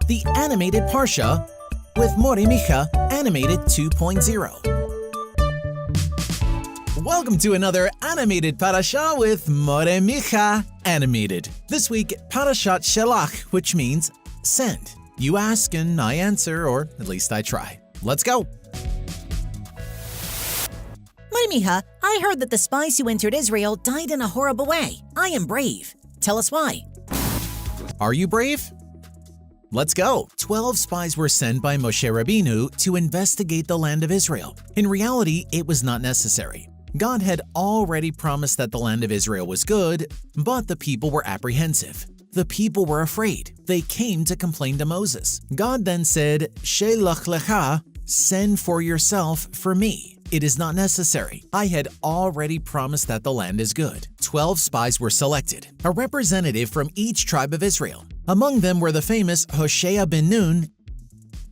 the Animated Parashá with Micha Animated 2.0. Welcome to another Animated Parashá with Micha Animated. This week, Parashat Shelach, which means send. You ask and I answer, or at least I try. Let's go. Micha, I heard that the spies who entered Israel died in a horrible way. I am brave. Tell us why. Are you brave? Let's go. 12 spies were sent by Moshe Rabbeinu to investigate the land of Israel. In reality, it was not necessary. God had already promised that the land of Israel was good, but the people were apprehensive. The people were afraid. They came to complain to Moses. God then said, Shelach lecha, send for yourself for me. It is not necessary. I had already promised that the land is good. 12 spies were selected, a representative from each tribe of Israel. Among them were the famous Hoshea ben Nun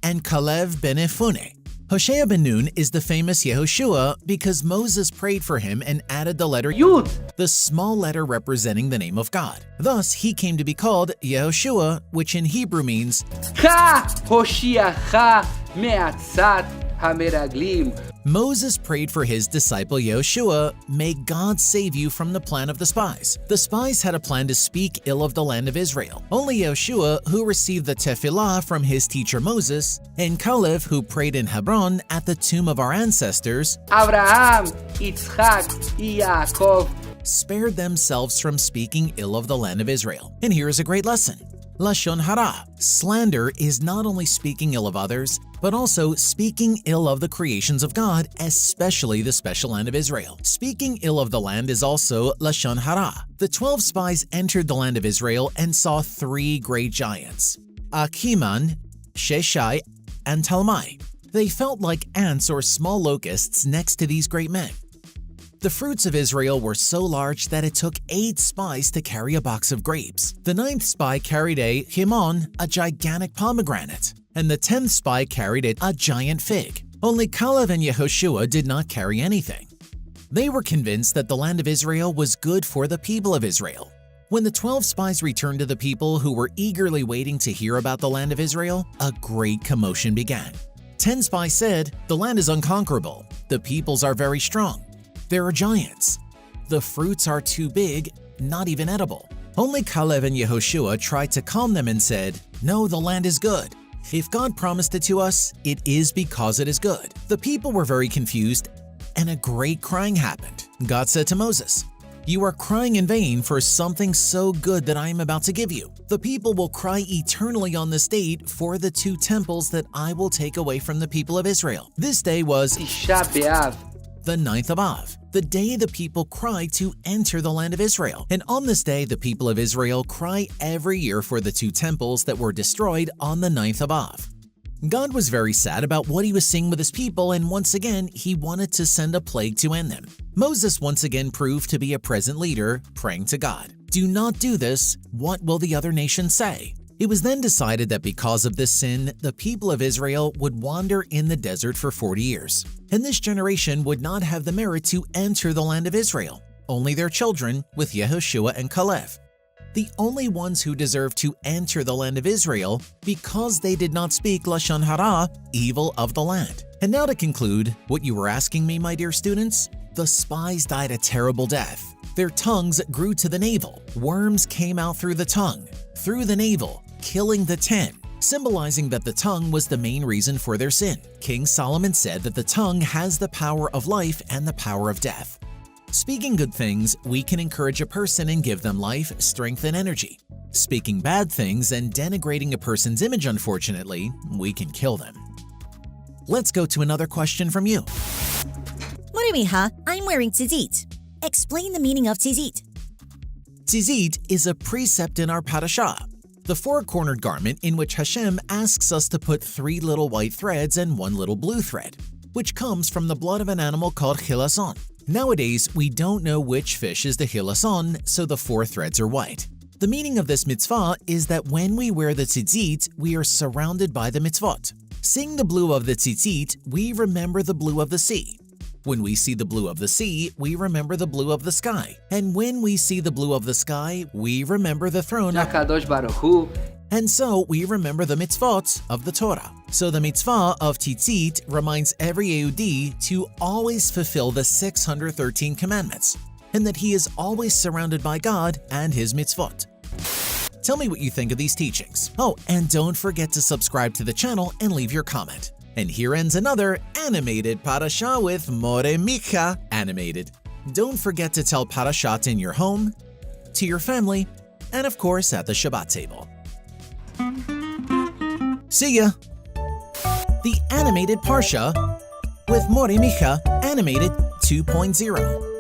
and Kalev ben Ephune. Hoshea ben Nun is the famous Yehoshua because Moses prayed for him and added the letter Yud, the small letter representing the name of God. Thus, he came to be called Yehoshua, which in Hebrew means Ka Hoshiacha me'atzat hameraglim. Moses prayed for his disciple Yehoshua, may God save you from the plan of the spies. The spies had a plan to speak ill of the land of Israel. Only Yehoshua, who received the tefillah from his teacher Moses, and Kalev, who prayed in Hebron at the tomb of our ancestors, Abraham, Yitzchak, Yaakov, spared themselves from speaking ill of the land of Israel. And here is a great lesson. Lashon hara. Slander is not only speaking ill of others, but also speaking ill of the creations of God, especially the special land of Israel. Speaking ill of the land is also Lashon hara. The 12 spies entered the land of Israel and saw 3 great giants, Achiman, Sheshai, and Talmai. They felt like ants or small locusts next to these great men. The fruits of Israel were so large that it took 8 spies to carry a box of grapes. The 9th spy carried a himon, a gigantic pomegranate, and the 10th spy carried a giant fig. Only Kalev and Yehoshua did not carry anything. They were convinced that the land of Israel was good for the people of Israel. When the 12 spies returned to the people who were eagerly waiting to hear about the land of Israel, a great commotion began. 10 spies said, the land is unconquerable. The peoples are very strong. There are giants. The fruits are too big, not even edible. Only Kalev and Yehoshua tried to calm them and said, no, the land is good. If God promised it to us, it is because it is good. The people were very confused, and a great crying happened. God said to Moses, you are crying in vain for something so good that I am about to give you. The people will cry eternally on this date for the 2 temples that I will take away from the people of Israel. This day was Tisha B'Av, the 9th of Av, the day the people cry to enter the land of Israel. And on this day, the people of Israel cry every year for the 2 temples that were destroyed on the 9th of Av. God was very sad about what he was seeing with his people, and once again, he wanted to send a plague to end them. Moses once again proved to be a present leader, praying to God, do not do this, what will the other nations say? It was then decided that because of this sin, the people of Israel would wander in the desert for 40 years. And this generation would not have the merit to enter the land of Israel, only their children with Yehoshua and Kalev. The only ones who deserved to enter the land of Israel because they did not speak Lashon hara, evil of the land. And now to conclude, what you were asking me, my dear students, the spies died a terrible death. Their tongues grew to the navel. Worms came out through the tongue, through the navel, killing the 10, symbolizing that the tongue was the main reason for their sin. King Solomon said that the tongue has the power of life and the power of death. Speaking good things, we can encourage a person and give them life, strength, and energy. Speaking bad things and denigrating a person's image, unfortunately, we can kill them. Let's go to another question from you. Micha, I'm wearing tzitzit. Explain the meaning of tzitzit. Tzitzit is a precept in our Parasha, the 4-cornered garment in which Hashem asks us to put 3 little white threads and 1 little blue thread, which comes from the blood of an animal called chilason. Nowadays, we don't know which fish is the chilason, so the 4 threads are white. The meaning of this mitzvah is that when we wear the tzitzit, we are surrounded by the mitzvot. Seeing the blue of the tzitzit, we remember the blue of the sea. When we see the blue of the sea, we remember the blue of the sky. And when we see the blue of the sky, we remember the throne HaKadosh Baruch Hu, And so we remember the mitzvot of the Torah. So the mitzvah of tzitzit reminds every Yehudi to always fulfill the 613 commandments, and that he is always surrounded by God and his mitzvot. Tell me what you think of these teachings. Oh, and don't forget to subscribe to the channel and leave your comment. And here ends another Animated Parashah with More Micha Animated. Don't forget to tell Parashat in your home, to your family, and of course at the Shabbat table. See ya! The Animated Parashah with More Micha Animated 2.0.